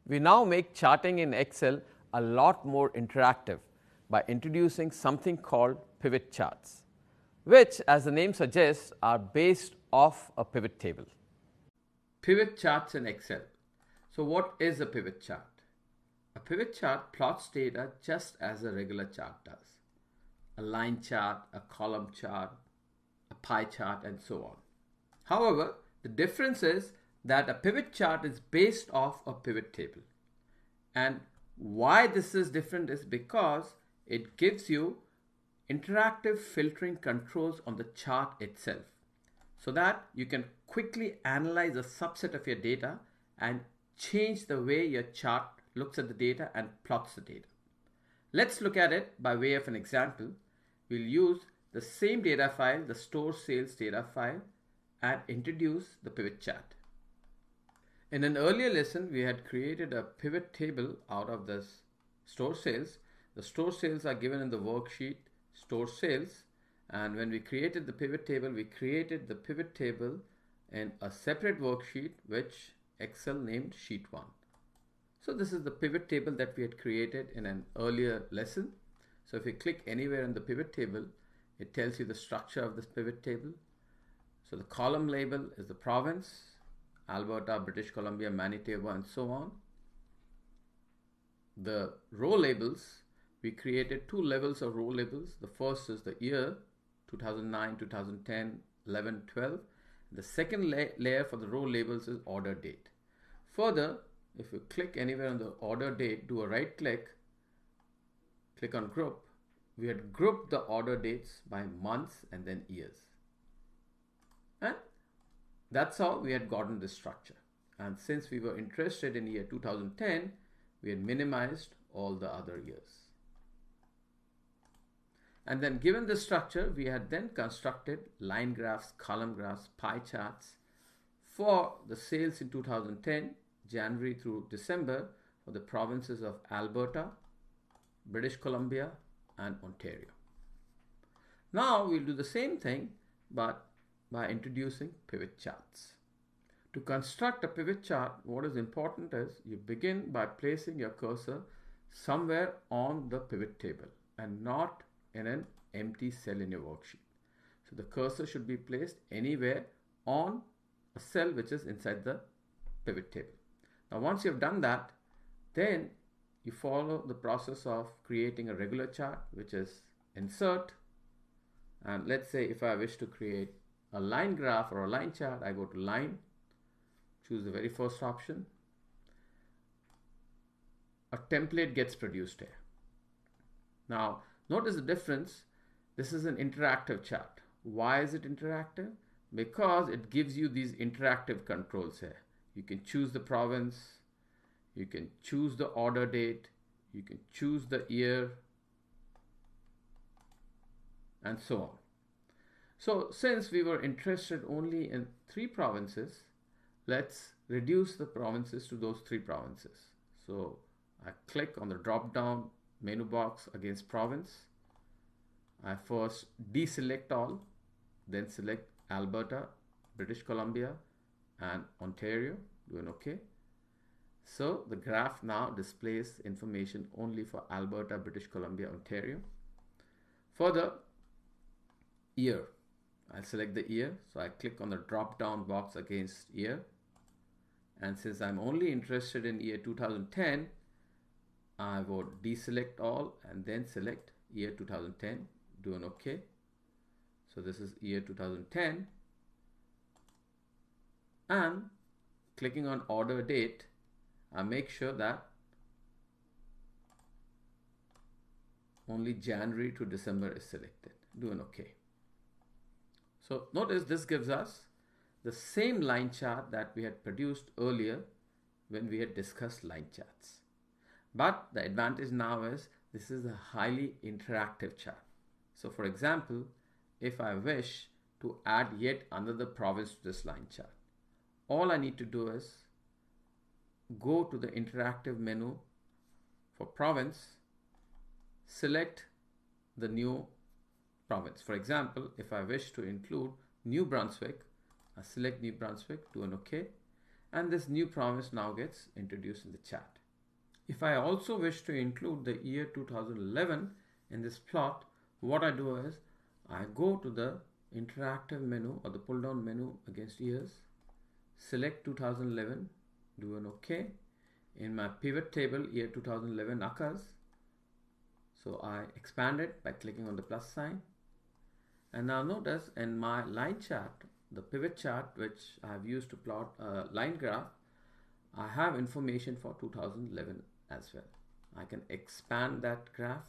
We now make charting in Excel a lot more interactive by introducing something called pivot charts, which, as the name suggests, are based off a pivot table. Pivot charts in Excel. So what is a pivot chart? A pivot chart plots data just as a regular chart does. A line chart, a column chart, a pie chart, and so on. However, the difference is that a pivot chart is based off a pivot table. And why this is different is because it gives you interactive filtering controls on the chart itself, so that you can quickly analyze a subset of your data and change the way your chart looks at the data and plots the data. Let's look at it by way of an example. We'll use the same data file, the store sales data file, and introduce the pivot chart. In an earlier lesson, we had created a pivot table out of this store sales. The store sales are given in the worksheet store sales, and when we created the pivot table, we created the pivot table in a separate worksheet which Excel named sheet 1. So this is the pivot table that we had created in an earlier lesson. So if you click anywhere in the pivot table, it tells you the structure of this pivot table. So the column label is the province, Alberta, British Columbia, Manitoba, and so on. The row labels, we created two levels of row labels. The first is the year, 2009, 2010, 11, 12. The second layer for the row labels is order date. Further, if you click anywhere on the order date, do a right click, click on group, we had grouped the order dates by months and then years. And that's how we had gotten this structure. And since we were interested in year 2010, we had minimized all the other years. And then given this structure, we had then constructed line graphs, column graphs, pie charts for the sales in 2010, January through December, for the provinces of Alberta, British Columbia, and Ontario. Now we'll do the same thing, but by introducing pivot charts. To construct a pivot chart, what is important is you begin by placing your cursor somewhere on the pivot table and not in an empty cell in your worksheet. So the cursor should be placed anywhere on a cell which is inside the pivot table. Now once you've done that, then you follow the process of creating a regular chart, which is insert. And let's say if I wish to create a line graph or a line chart, I go to line, choose the very first option. A template gets produced here. Now notice the difference. This is an interactive chart. Why is it interactive? Because it gives you these interactive controls here. You can choose the province, you can choose the order date, you can choose the year, and so on. So since we were interested only in 3 provinces, let's reduce the provinces to those 3 provinces. So I click on the drop down menu box against province. I first deselect all, then select Alberta, British Columbia, and Ontario, do an OK. So the graph now displays information only for Alberta, British Columbia, Ontario. Further, year. I'll select the year, so I click on the drop down box against year. And since I'm only interested in year 2010, I would deselect all and then select year 2010, do an OK. So this is year 2010. And clicking on order date, I make sure that only January to December is selected. Do an OK. So notice this gives us the same line chart that we had produced earlier when we had discussed line charts. But the advantage now is this is a highly interactive chart. So for example, if I wish to add yet another province to this line chart, all I need to do is go to the interactive menu for province, select the new province. For example, if I wish to include New Brunswick, I select New Brunswick, do an OK. and this new province now gets introduced in the chart. If I also wish to include the year 2011 in this plot, what I do is I go to the interactive menu or the pull down menu against years, select 2011, do an OK. In my pivot table, year 2011 occurs. So I expand it by clicking on the plus sign. And now notice in my line chart, the pivot chart which I have used to plot a line graph, I have information for 2011 as well. I can expand that graph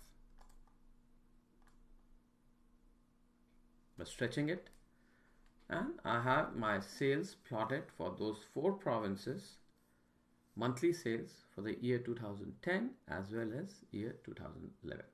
by stretching it, and I have my sales plotted for those 4 provinces, monthly sales for the year 2010 as well as year 2011.